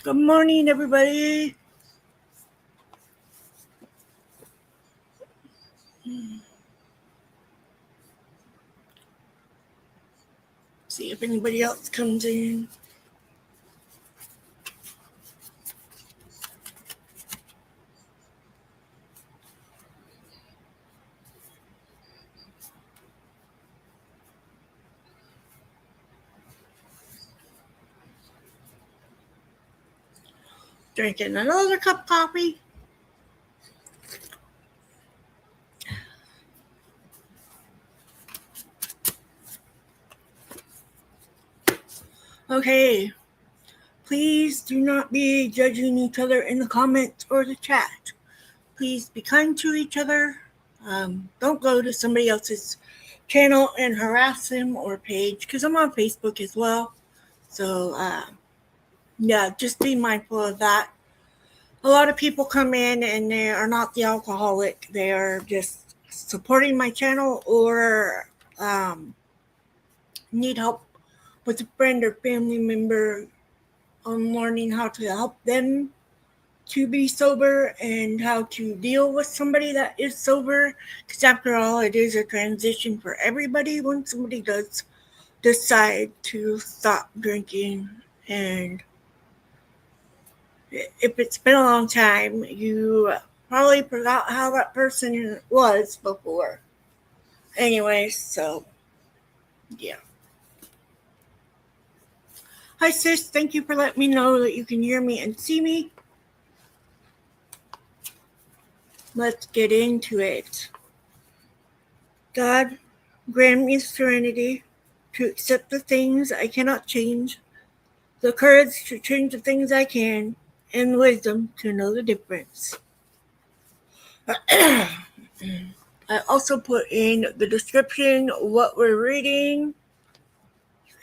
Good morning, everybody. See if anybody else comes in. Drinking another cup of coffee. Okay. Please do not be judging each other in the comments or the chat. Please be kind to each other. Don't go to somebody else's channel and harass them or page, because I'm on Facebook as well. So, yeah, just be mindful of that. A lot of people come in and they are not the alcoholic. They are just supporting my channel or need help with a friend or family member on learning how to help them to be sober and how to deal with somebody that is sober. Because after all, it is a transition for everybody when somebody does decide to stop drinking. And if it's been a long time, you probably forgot how that person was before. Anyway, so yeah. Hi, sis. Thank you for letting me know that you can hear me and see me. Let's get into it. God, grant me serenity to accept the things I cannot change, the courage to change the things I can, and wisdom to know the difference. I also put in the description what we're reading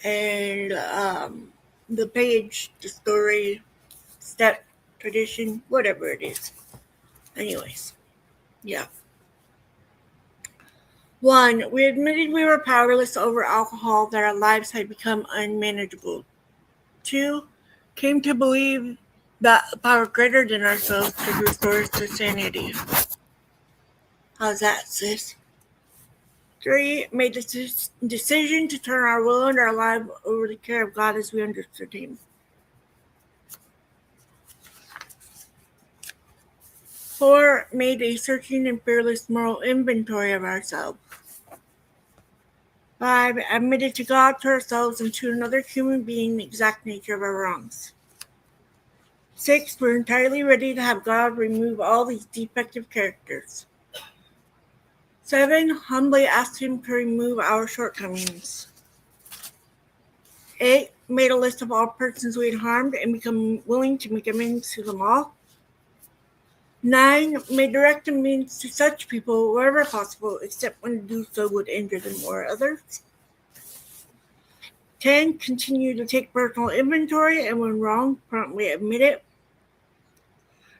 and the page, the story, step, tradition, whatever it is. Anyways, yeah. 1. We admitted we were powerless over alcohol, that our lives had become unmanageable. 2. Came to believe that a power greater than ourselves could restore us to sanity. How's that, sis? 3. Made the decision to turn our will and our life over to the care of God as we understood Him. 4. Made a searching and fearless moral inventory of ourselves. 5. Admitted to God, to ourselves, and to another human being the exact nature of our wrongs. 6. We're entirely ready to have God remove all these defective characters. 7. Humbly asked Him to remove our shortcomings. 8. Made a list of all persons we had harmed and become willing to make amends to them all. 9. Made direct amends to such people wherever possible, except when to do so would injure them or others. 10. Continue to take personal inventory and when wrong, promptly admit it.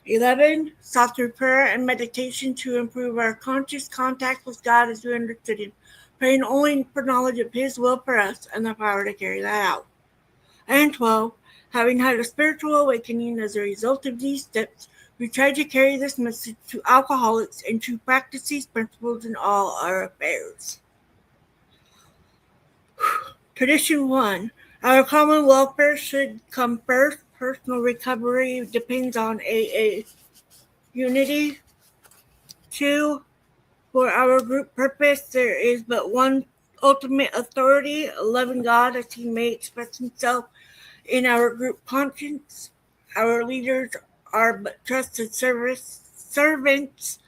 11. Sought through prayer and meditation to improve our conscious contact with God as we understood Him, praying only for knowledge of His will for us and the power to carry that out. And 12. Having had a spiritual awakening as a result of these steps, we try to carry this message to alcoholics and to practice these principles in all our affairs. Tradition 1. Our common welfare should come first. Personal recovery depends on AA unity. 2. For our group purpose, there is but one ultimate authority, loving God as He may express Himself in our group conscience. Our leaders are but trusted servants.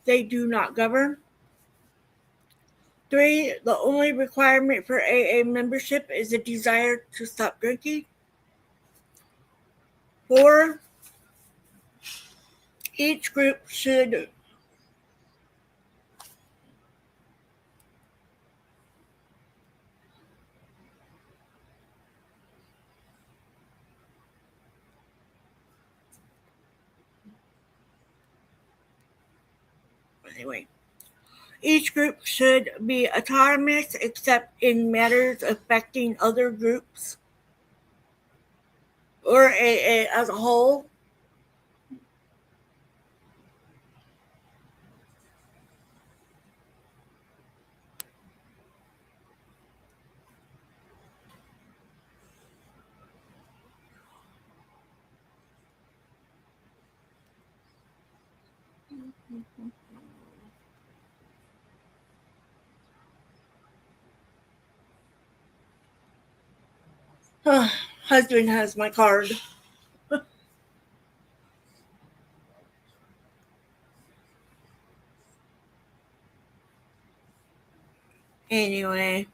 They do not govern. 3. The only requirement for AA membership is a desire to stop drinking. 4. Each group should Each group should be autonomous except in matters affecting other groups. or AA as a whole? Husband has my card. Anyway.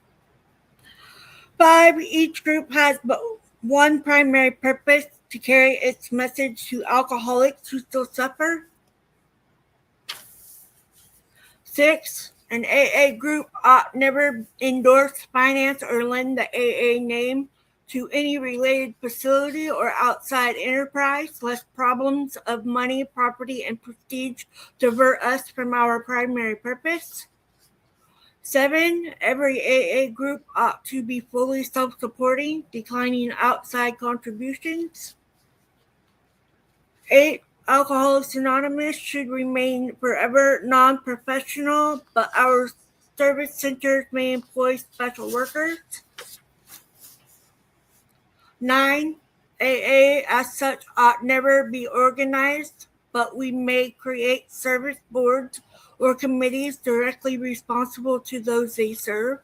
5. Each group has but one primary purpose: to carry its message to alcoholics who still suffer. 6. An AA group ought never endorse, finance, or lend the AA name to any related facility or outside enterprise, lest problems of money, property, and prestige divert us from our primary purpose. 7. Every AA group ought to be fully self-supporting, declining outside contributions. 8. Alcoholics Anonymous should remain forever non-professional, but our service centers may employ special workers. 9. AA as such ought never be organized, but we may create service boards or committees directly responsible to those they serve.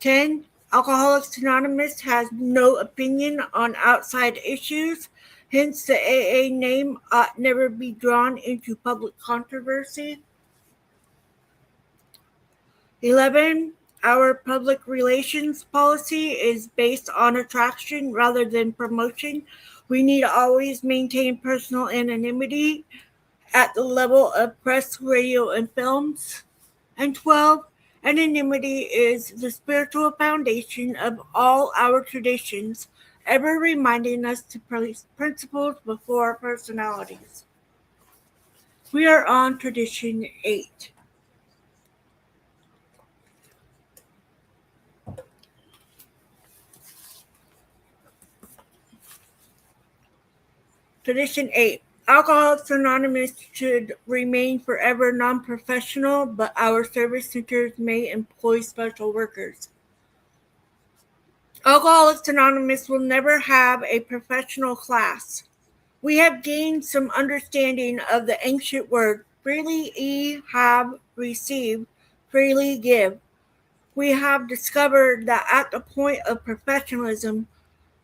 10. Alcoholics Anonymous has no opinion on outside issues, hence the AA name ought never be drawn into public controversy. 11. Our public relations policy is based on attraction rather than promotion. We need to always maintain personal anonymity at the level of press, radio, and films. And 12. Anonymity is the spiritual foundation of all our traditions, ever reminding us to place principles before personalities. We are on tradition 8. Tradition 8. Alcoholics Anonymous should remain forever non-professional, but our service centers may employ special workers. Alcoholics Anonymous will never have a professional class. We have gained some understanding of the ancient word, freely ye have received, freely give. We have discovered that at the point of professionalism,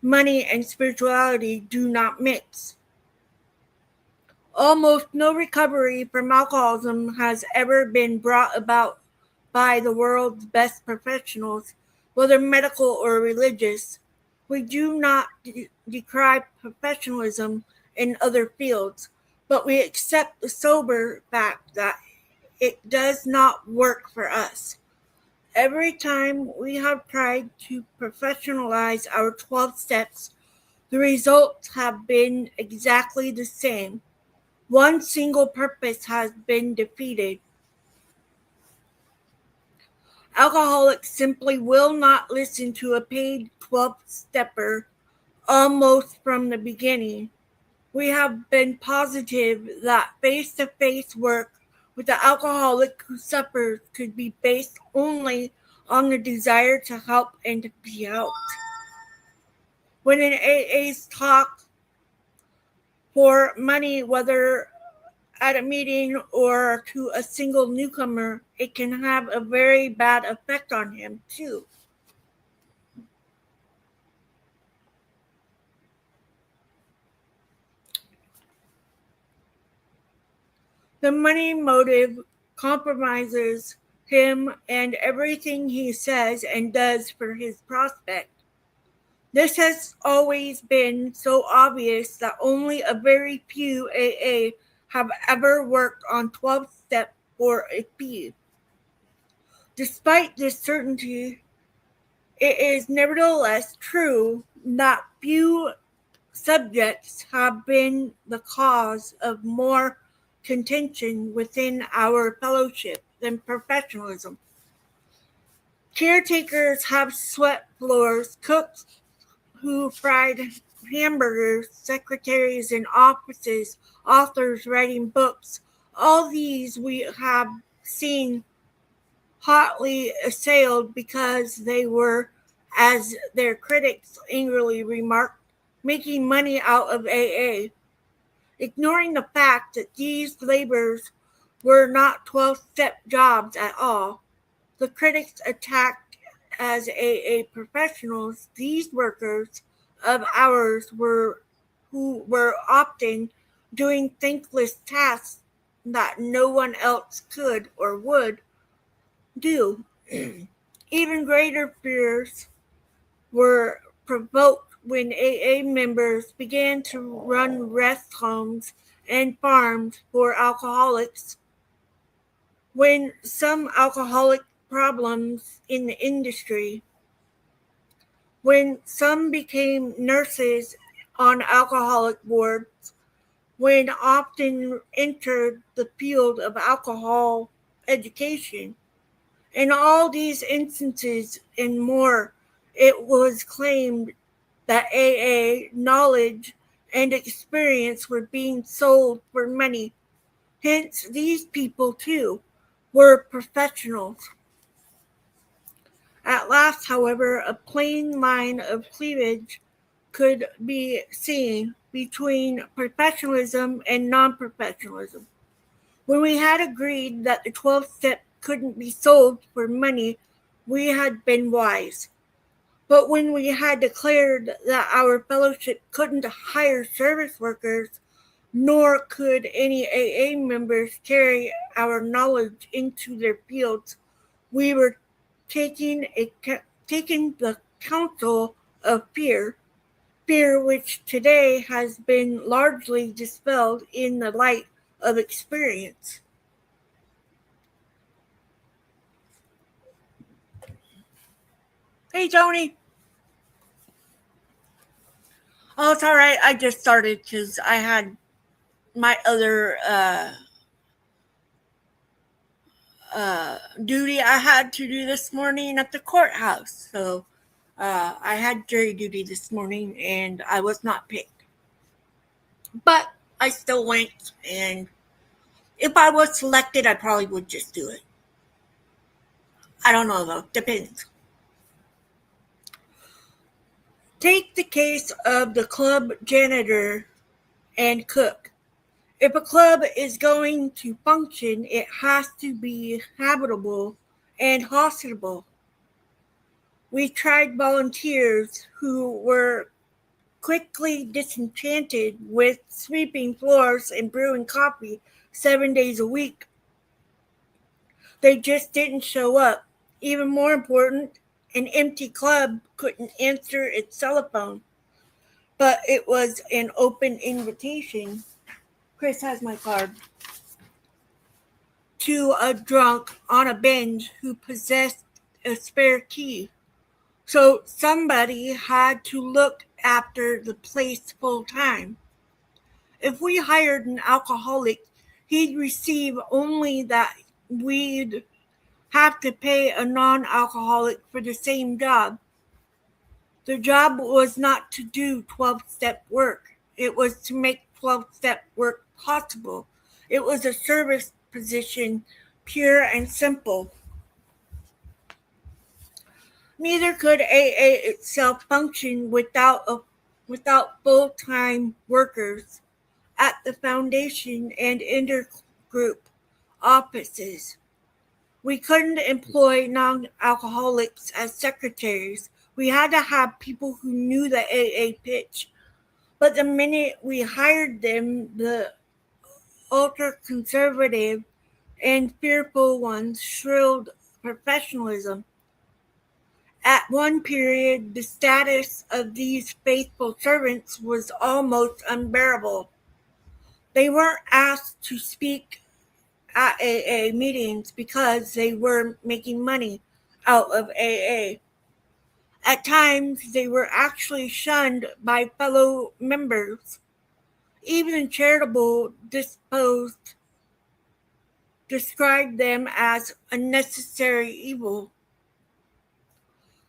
money and spirituality do not mix. Almost no recovery from alcoholism has ever been brought about by the world's best professionals, whether medical or religious. We do not decry professionalism in other fields, but we accept the sober fact that it does not work for us. Every time we have tried to professionalize our 12 steps, the results have been exactly the same. One single purpose has been defeated. Alcoholics simply will not listen to a paid 12-stepper almost from the beginning. We have been positive that face-to-face work with the alcoholic who suffers could be based only on the desire to help and to be helped. When an AA's talk for money, whether at a meeting or to a single newcomer, it can have a very bad effect on him too. The money motive compromises him and everything he says and does for his prospect. This has always been so obvious that only a very few AA have ever worked on 12-step for a fee. Despite this certainty, it is nevertheless true that few subjects have been the cause of more contention within our fellowship than professionalism. Caretakers have swept floors, cooks who fried hamburgers, secretaries in offices, authors writing books. All these we have seen hotly assailed because they were, as their critics angrily remarked, making money out of AA, ignoring the fact that these labors were not 12-step jobs at all. The critics attacked as AA professionals these workers of ours were who were often doing thankless tasks that no one else could or would do. Even greater fears were provoked when AA members began to run rest homes and farms for alcoholics. When some alcoholic problems in the industry, when some became nurses on alcoholic wards, when often entered the field of alcohol education. In all these instances and more, it was claimed that AA knowledge and experience were being sold for money. Hence, these people too were professionals. At last, however, a plain line of cleavage could be seen between professionalism and non-professionalism. When we had agreed that the 12 step couldn't be sold for money, we had been wise. But when we had declared that our fellowship couldn't hire service workers, nor could any AA members carry our knowledge into their fields, we were taking the counsel of fear which today has been largely dispelled in the light of experience. Hey, Tony. Oh, it's all right. I just started because I had my other duty I had to do this morning at the courthouse. So I had jury duty this morning and I was not picked. But I still went, and if I was selected, I probably would just do it. I don't know though. Depends. Take the case of the club janitor and cook. If a club is going to function, it has to be habitable and hospitable. We tried volunteers who were quickly disenchanted with sweeping floors and brewing coffee 7 days a week. They just didn't show up. Even more important, an empty club couldn't answer its telephone, but it was an open invitation. Chris has my card. To a drunk on a binge who possessed a spare key. So somebody had to look after the place full time. If we hired an alcoholic, he'd receive only that we'd have to pay a non-alcoholic for the same job. The job was not to do 12-step work. It was to make 12-step work possible. It was a service position, pure and simple. Neither could AA itself function without full-time workers at the foundation and intergroup offices. We couldn't employ non-alcoholics as secretaries. We had to have people who knew the AA pitch. But the minute we hired them, the ultra-conservative and fearful ones shrilled professionalism. At one period, the status of these faithful servants was almost unbearable. They weren't asked to speak at AA meetings because they were making money out of AA. At times, they were actually shunned by fellow members. Even the charitable disposed described them as unnecessary evil.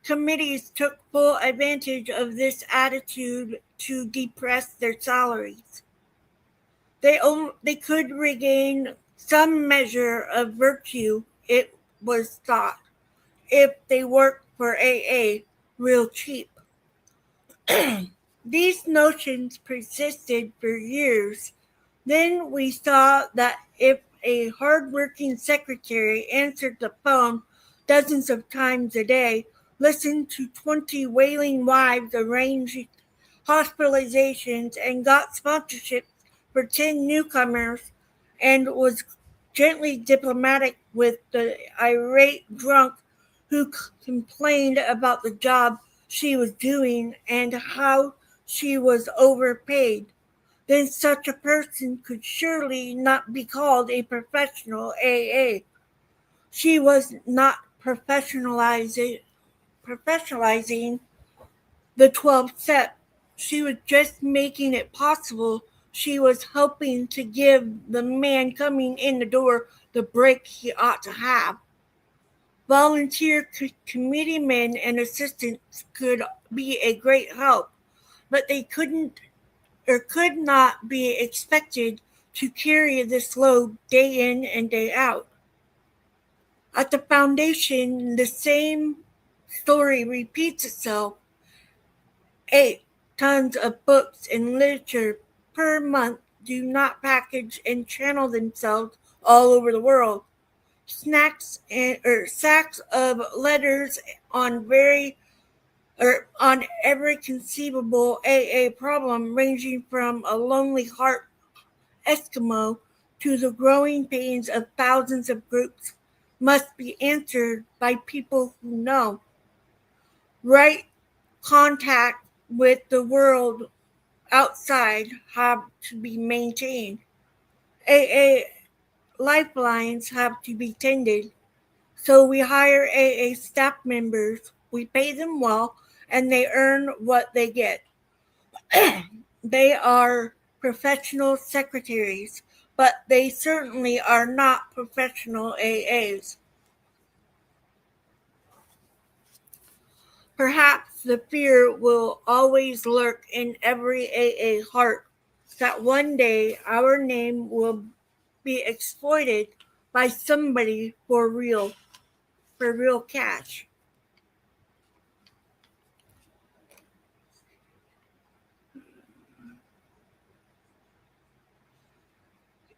committees took full advantage of this attitude to depress their salaries. They could regain some measure of virtue, it was thought, if they worked for AA real cheap. These notions persisted for years. Then we saw that if a hard-working secretary answered the phone dozens of times a day, listened to 20 wailing wives, arranged hospitalizations, and got sponsorships for 10 newcomers, and was gently diplomatic with the irate drunk who complained about the job she was doing and how she was overpaid, then such a person could surely not be called a professional AA. She was not professionalizing the 12th step. She was just making it possible. She was helping to give the man coming in the door the break he ought to have. Volunteer committeemen and assistants could be a great help, but they couldn't or could not be expected to carry this load day in and day out. At the foundation, the same story repeats itself. 8 tons of books and literature per month do not package and channel themselves all over the world. Sacks of letters on every conceivable AA problem, ranging from a lonely heart Eskimo to the growing pains of thousands of groups, must be answered by people who know. Right contact with the world outside have to be maintained. AA lifelines have to be tended. So we hire AA staff members, we pay them well, and they earn what they get. They are professional secretaries, but they certainly are not professional AAs. Perhaps the fear will always lurk in every AA heart that one day our name will be exploited by somebody for real cash.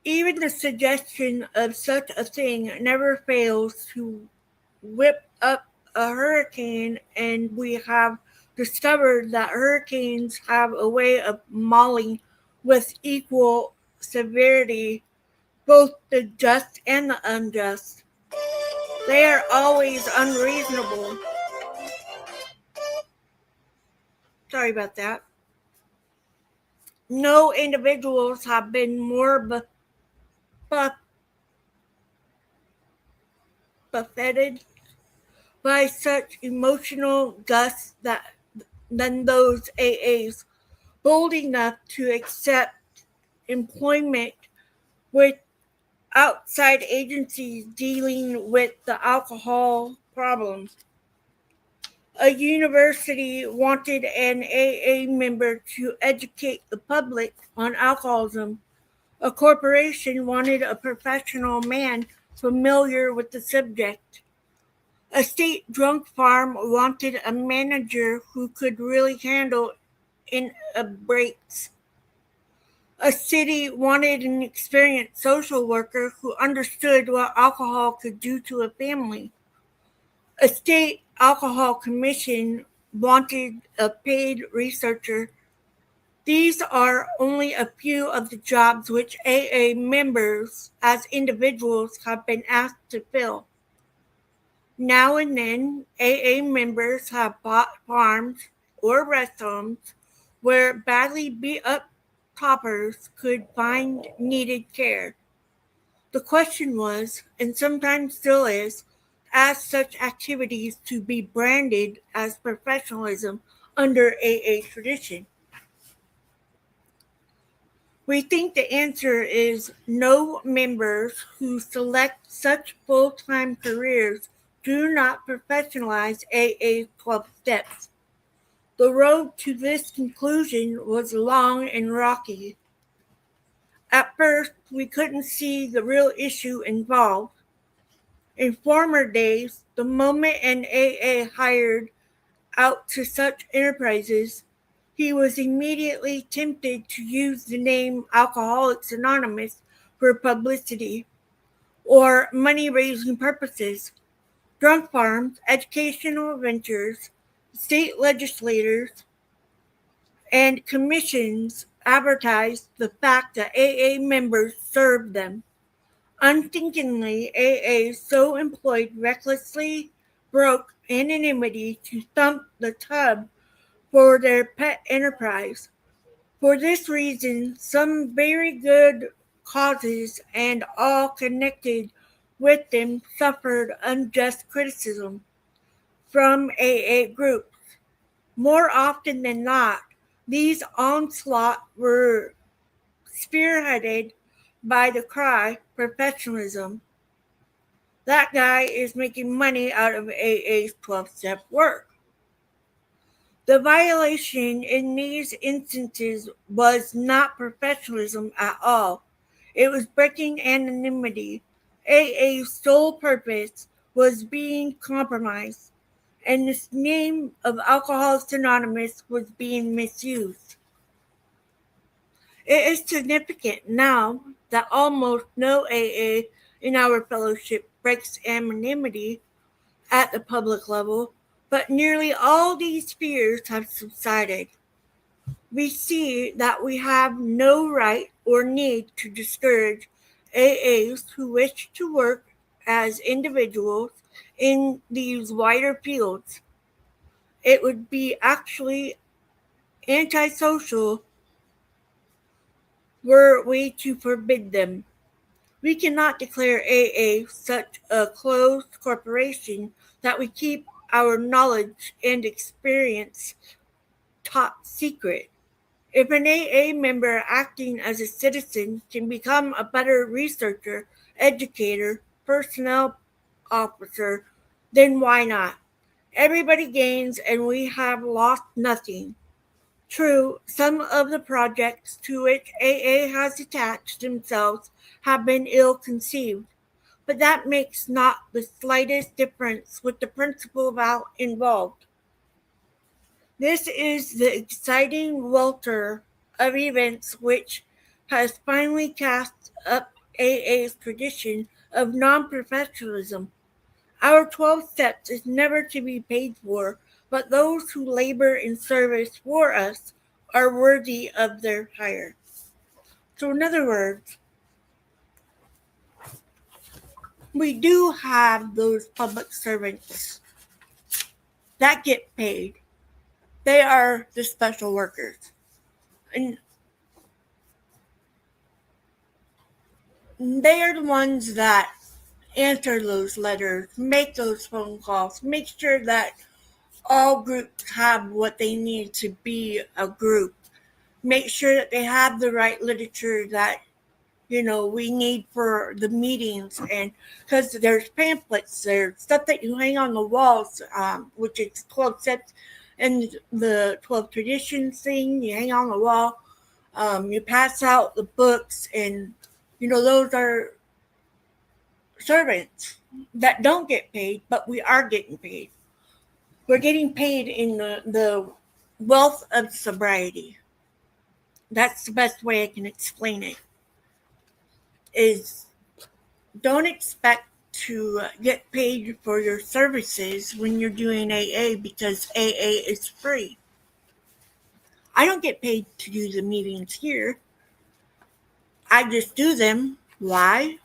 Even the suggestion of such a thing never fails to whip up a hurricane, and we have discovered that hurricanes have a way of mauling with equal severity both the just and the unjust. They are always unreasonable. Sorry about that. No individuals have been more buffeted by such emotional gusts than those AAs, bold enough to accept employment with outside agencies dealing with the alcohol problem. A university wanted an AA member to educate the public on alcoholism. A corporation wanted a professional man familiar with the subject. A state drunk farm wanted a manager who could really handle breaks. A city wanted an experienced social worker who understood what alcohol could do to a family. A state alcohol commission wanted a paid researcher. These are only a few of the jobs which AA members as individuals have been asked to fill. Now and then, AA members have bought farms or rest homes where badly beat up toppers could find needed care. The question was, and sometimes still is, ask such activities to be branded as professionalism under AA tradition. We think the answer is no. Members who select such full-time careers do not professionalize AA's 12 steps. The road to this conclusion was long and rocky. At first, we couldn't see the real issue involved. In former days, the moment an AA hired out to such enterprises, he was immediately tempted to use the name Alcoholics Anonymous for publicity or money-raising purposes. Drunk farms, educational ventures, state legislators, and commissions advertised the fact that AA members served them. Unthinkingly, AA so employed recklessly broke anonymity to thump the tub for their pet enterprise. For this reason, some very good causes and all connected with them suffered unjust criticism from AA groups. More often than not, these onslaughts were spearheaded by the cry professionalism. That guy is making money out of AA's 12-step work. The violation in these instances was not professionalism at all. It was breaking anonymity. AA's sole purpose was being compromised, and the name of Alcoholics Anonymous was being misused. It is significant now that almost no AA in our fellowship breaks anonymity at the public level, but nearly all these fears have subsided. We see that we have no right or need to discourage AAs who wish to work as individuals in these wider fields. It would be actually antisocial were we to forbid them. We cannot declare AA such a closed corporation that we keep our knowledge and experience top secret. If an AA member acting as a citizen can become a better researcher, educator, personnel officer, then why not? Everybody gains and we have lost nothing. True, some of the projects to which AA has attached themselves have been ill-conceived, but that makes not the slightest difference with the principle involved. This is the exciting welter of events which has finally cast up AA's tradition of non-professionalism. Our 12 steps is never to be paid for, but those who labor in service for us are worthy of their hire. So in other words, we do have those public servants that get paid. They are the special workers. And they are the ones that answer those letters, make those phone calls, make sure that all groups have what they need to be a group. Make sure that they have the right literature that we need for the meetings, and because there's pamphlets, there's stuff that you hang on the walls, which is 12 steps and the 12 traditions thing you hang on the wall. You pass out the books, and those are servants that don't get paid, but we are getting paid. We're getting paid in the wealth of sobriety. That's the best way I can explain it. Is don't expect to get paid for your services when you're doing AA, because AA is free. I don't get paid to do the meetings here. I just do them. Why?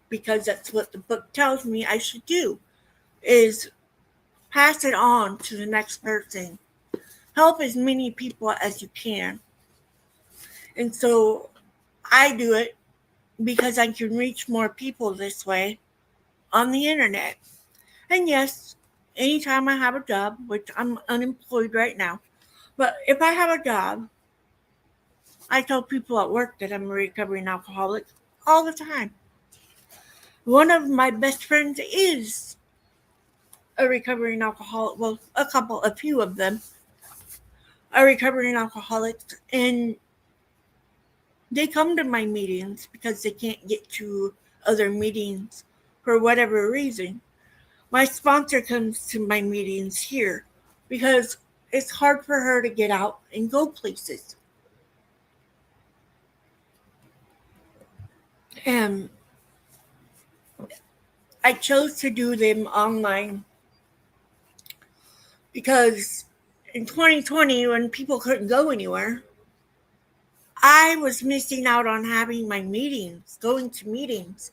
Because that's what the book tells me I should do, is pass it on to the next person. Help as many people as you can. And so I do it because I can reach more people this way on the internet. And yes, anytime I have a job, which I'm unemployed right now, but if I have a job, I tell people at work that I'm a recovering alcoholic all the time. One of my best friends is a recovering alcoholic. Well, a few of them are recovering alcoholics, and they come to my meetings because they can't get to other meetings for whatever reason. My sponsor comes to my meetings here because it's hard for her to get out and go places. And I chose to do them online because in 2020, when people couldn't go anywhere, I was missing out on having my meetings, going to meetings.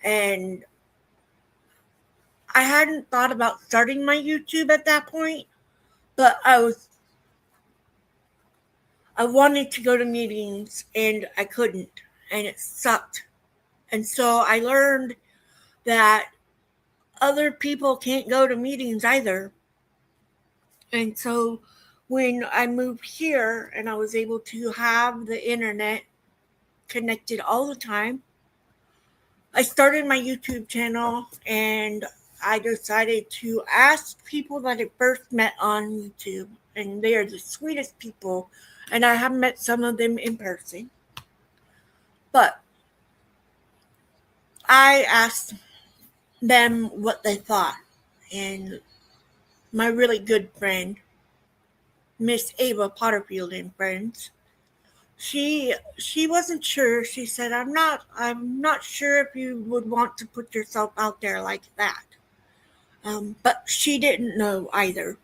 And I hadn't thought about starting my YouTube at that point, but I wanted to go to meetings and I couldn't, and it sucked. And so I learned that other people can't go to meetings either. And so when I moved here and I was able to have the internet connected all the time, I started my YouTube channel and I decided to ask people that I first met on YouTube. And they are the sweetest people. And I have met some of them in person. But I asked them what they thought. And my really good friend, Miss Ava Potterfield and friends, she wasn't sure. She said, I'm not sure if you would want to put yourself out there like that. But she didn't know either.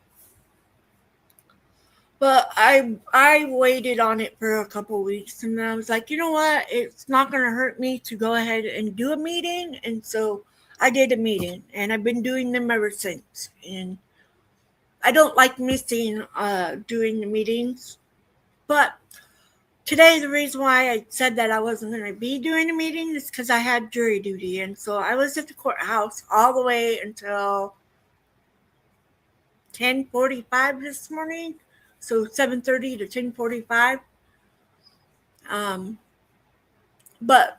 But I waited on it for a couple weeks, and I was like, you know what? It's not going to hurt me to go ahead and do a meeting. And so I did a meeting, and I've been doing them ever since. And I don't like missing doing the meetings, but today the reason why I said that I wasn't going to be doing a meeting is because I had jury duty, and so I was at the courthouse all the way until 10:45 this morning, so 7:30 to 10:45. Um, but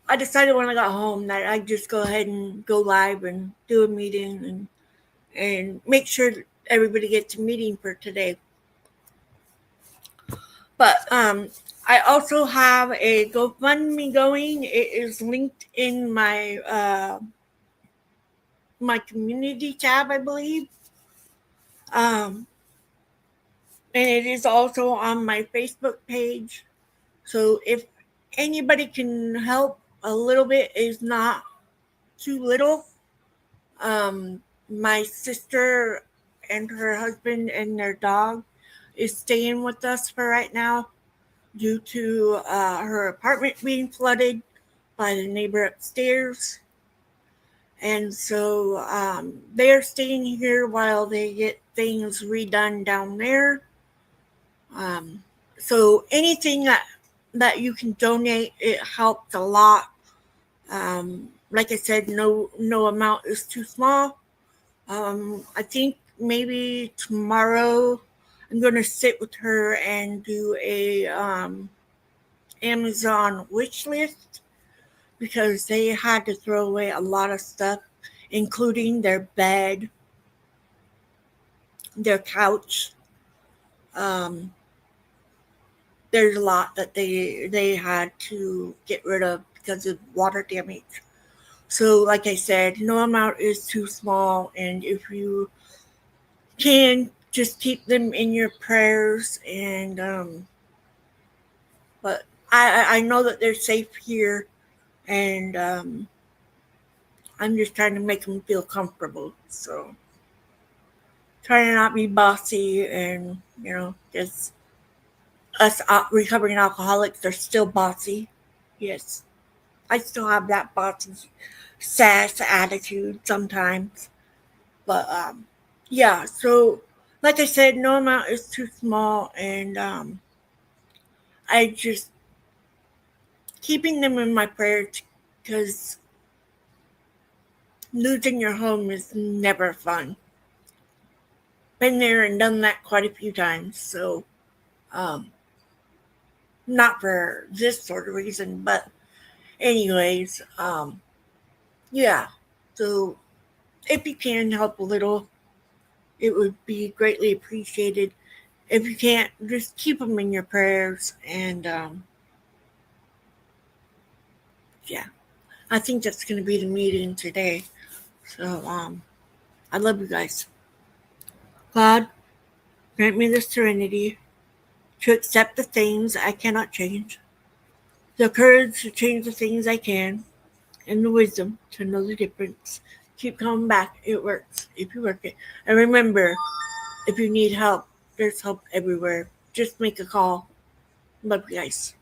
I decided when I got home that I'd just go ahead and go live and do a meeting and make sure everybody gets a meeting for today. But I also have a GoFundMe going. It is linked in my community tab, I believe. Um, and it is also on my Facebook page. So if anybody can help a little bit, is not too little. My sister and her husband and their dog is staying with us for right now due to her apartment being flooded by the neighbor upstairs. And so they're staying here while they get things redone down there. Um, so anything that you can donate, it helps a lot. Like I said, no amount is too small. I think maybe tomorrow I'm going to sit with her and do a Amazon wish list because they had to throw away a lot of stuff, including their bed, their couch. Um, there's a lot that they had to get rid of because of water damage. So, like I said, no amount is too small, and if you can, just keep them in your prayers. And but I know that they're safe here, and I'm just trying to make them feel comfortable. So, trying to not be bossy, and because us recovering alcoholics are still bossy. Yes, I still have that bossy sass attitude sometimes. But yeah, so like I said, no amount is too small, and I just keeping them in my prayers because losing your home is never fun. Been there and done that quite a few times, so um, not for this sort of reason, but anyways, yeah. So if you can help a little, it would be greatly appreciated. If you can't, just keep them in your prayers. And yeah, I think that's going to be the meeting today. So I love you guys. God, grant me the serenity to accept the things I cannot change, the courage to change the things I can, and the wisdom to know the difference. Keep coming back. It works if you work it. And remember, if you need help, there's help everywhere. Just make a call. Love you guys.